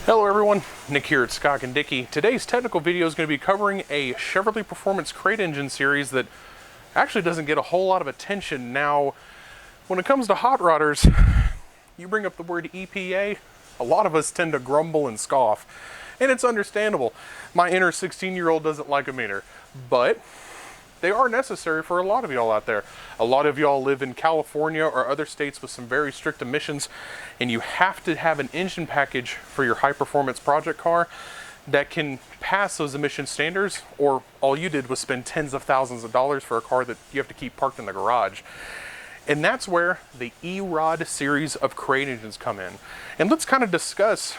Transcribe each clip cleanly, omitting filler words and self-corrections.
Hello everyone, Nick here at Scoggin-Dickey. Today's technical video is going to be covering a Chevrolet Performance crate engine series that actually doesn't get a whole lot of attention. Now, when it comes to hot rodders, you bring up the word EPA, a lot of us tend to grumble and scoff, and it's understandable. My inner 16-year-old doesn't like them either, but they are necessary for a lot of y'all out there. A lot of y'all live in California or other states with some very strict emissions, and you have to have an engine package for your high performance project car that can pass those emission standards, or all you did was spend tens of thousands of dollars for a car that you have to keep parked in the garage. And that's where the Erod series of crate engines come in. And let's kind of discuss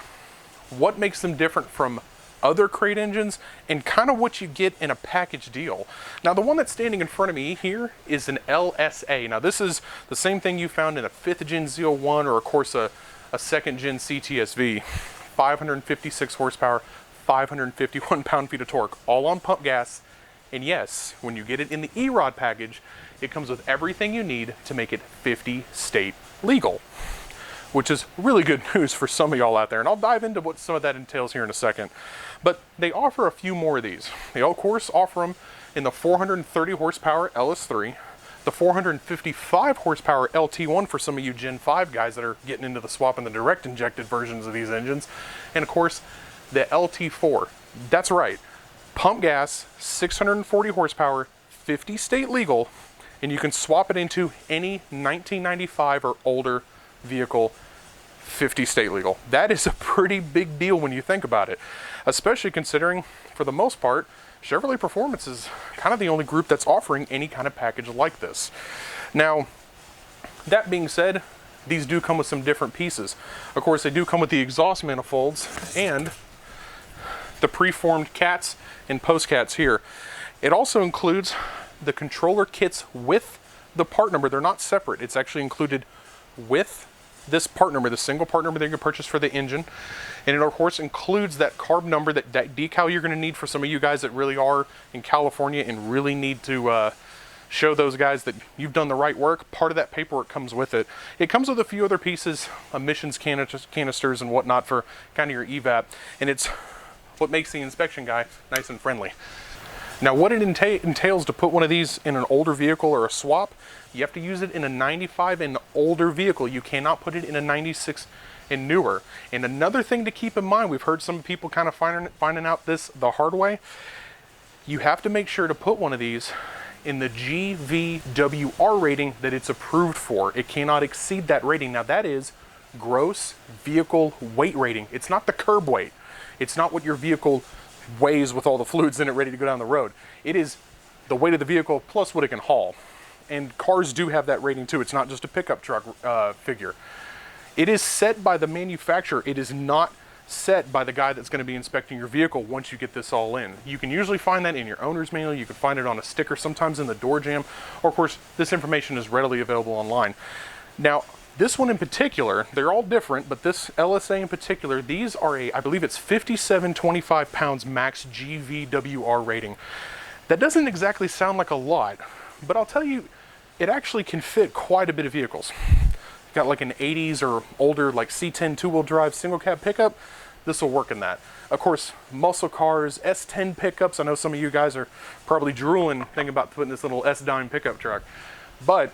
what makes them different from other crate engines and kind of what you get in a package deal. Now, the one that's standing in front of me here is an LSA. Now, this is the same thing you found in a 5th gen Z01 or of course a 2nd gen CTS-V. 556 horsepower, 551 pound-feet of torque, all on pump gas. And yes, when you get it in the Erod package, it comes with everything you need to make it 50 state legal, which is really good news for some of y'all out there. And I'll dive into what some of that entails here in a second. But they offer a few more of these. They, of course, offer them in the 430 horsepower LS3, the 455 horsepower LT1 for some of you Gen 5 guys that are getting into the swap and the direct injected versions of these engines, and of course, the LT4. That's right, pump gas, 640 horsepower, 50 state legal, and you can swap it into any 1995 or older vehicle, 50 state legal. That is a pretty big deal when you think about it, especially considering, for the most part, Chevrolet Performance is kind of the only group that's offering any kind of package like this. Now, that being said, these do come with some different pieces. Of course, they do come with the exhaust manifolds and the preformed cats and post cats here. It also includes the controller kits with the part number. They're not separate. It's actually included with this part number, the single part number that you can purchase for the engine. And it of course includes that CARB number, that decal you're going to need for some of you guys that really are in California and really need to show those guys that you've done the right work. Part of that paperwork comes with it. It comes with a few other pieces, emissions canisters and whatnot for kind of your evap. And it's what makes the inspection guy nice and friendly. Now, what it entails to put one of these in an older vehicle or a swap, you have to use it in a 95 and older vehicle. You cannot put it in a 96 and newer. And another thing to keep in mind, we've heard some people kind of finding out this the hard way. You have to make sure to put one of these in the GVWR rating that it's approved for. It cannot exceed that rating. Now, that is gross vehicle weight rating. It's not the curb weight. It's not what your vehicle weighs with all the fluids in it ready to go down the road. It is the weight of the vehicle plus what it can haul. And cars do have that rating too. It's not just a pickup truck figure. It is set by the manufacturer. It is not set by the guy that's going to be inspecting your vehicle once you get this all in. You can usually find that in your owner's manual. You can find it on a sticker, sometimes in the door jamb, or of course, this information is readily available online. Now, this one in particular, they're all different, but this LSA in particular, these are I believe it's 5725 pounds max GVWR rating. That doesn't exactly sound like a lot, but I'll tell you, it actually can fit quite a bit of vehicles. Got like an 80s or older, like C10 two-wheel drive single cab pickup, this will work in that. Of course, muscle cars, S10 pickups, I know some of you guys are probably drooling thinking about putting this little S-Dime pickup truck, but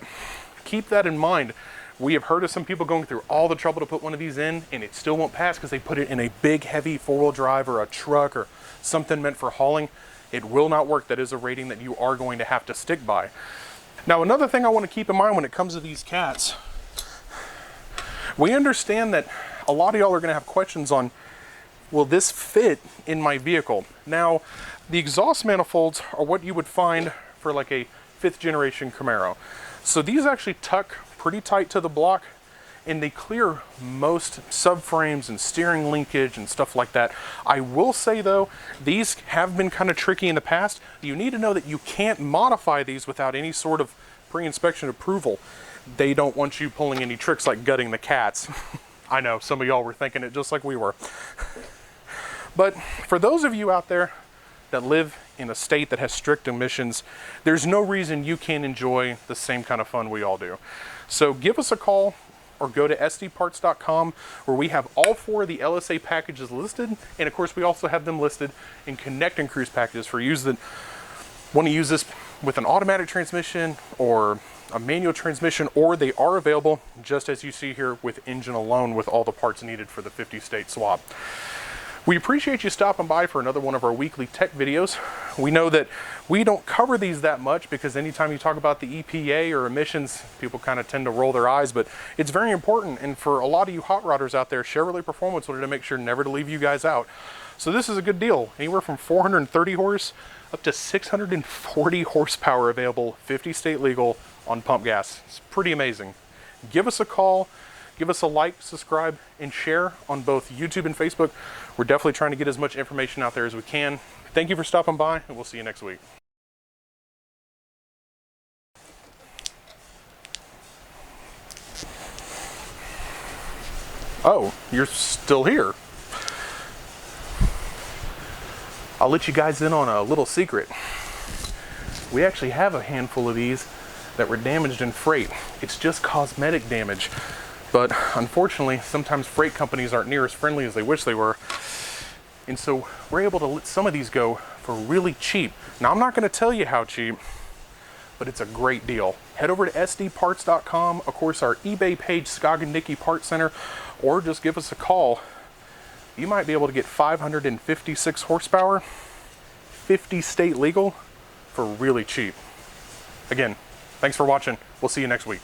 keep that in mind. We have heard of some people going through all the trouble to put one of these in, and it still won't pass because they put it in a big, heavy four-wheel drive or a truck or something meant for hauling. It will not work. That is a rating that you are going to have to stick by. Now, another thing I want to keep in mind when it comes to these cats, we understand that a lot of y'all are going to have questions on, will this fit in my vehicle? Now, the exhaust manifolds are what you would find for like a 5th generation Camaro. So these actually tuck pretty tight to the block, and they clear most subframes and steering linkage and stuff like that. I will say though, these have been kind of tricky in the past. You need to know that you can't modify these without any sort of pre-inspection approval. They don't want you pulling any tricks like gutting the cats. I know, some of y'all were thinking it just like we were. But for those of you out there that live in a state that has strict emissions, there's no reason you can't enjoy the same kind of fun we all do. So give us a call. or go to sdparts.com, where we have all 4 of the LSA packages listed. And of course, we also have them listed in connect and cruise packages for users that want to use this with an automatic transmission or a manual transmission, or they are available, just as you see here, with engine alone, with all the parts needed for the 50-state swap. We appreciate you stopping by for another one of our weekly tech videos. We know that we don't cover these that much because anytime you talk about the EPA or emissions, people kind of tend to roll their eyes, but it's very important. And for a lot of you hot rodders out there, Chevrolet Performance wanted to make sure never to leave you guys out. So this is a good deal. Anywhere from 430 horse up to 640 horsepower available, 50-state legal on pump gas. It's pretty amazing. Give us a call. Give us a like, subscribe, and share on both YouTube and Facebook. We're definitely trying to get as much information out there as we can. Thank you for stopping by, and we'll see you next week. Oh, you're still here. I'll let you guys in on a little secret. We actually have a handful of these that were damaged in freight. It's just cosmetic damage. But unfortunately, sometimes freight companies aren't near as friendly as they wish they were. And so we're able to let some of these go for really cheap. Now, I'm not going to tell you how cheap, but it's a great deal. Head over to sdparts.com, of course, our eBay page, Scoggin-Dickey Parts Center, or just give us a call. You might be able to get 556 horsepower, 50-state legal, for really cheap. Again, thanks for watching. We'll see you next week.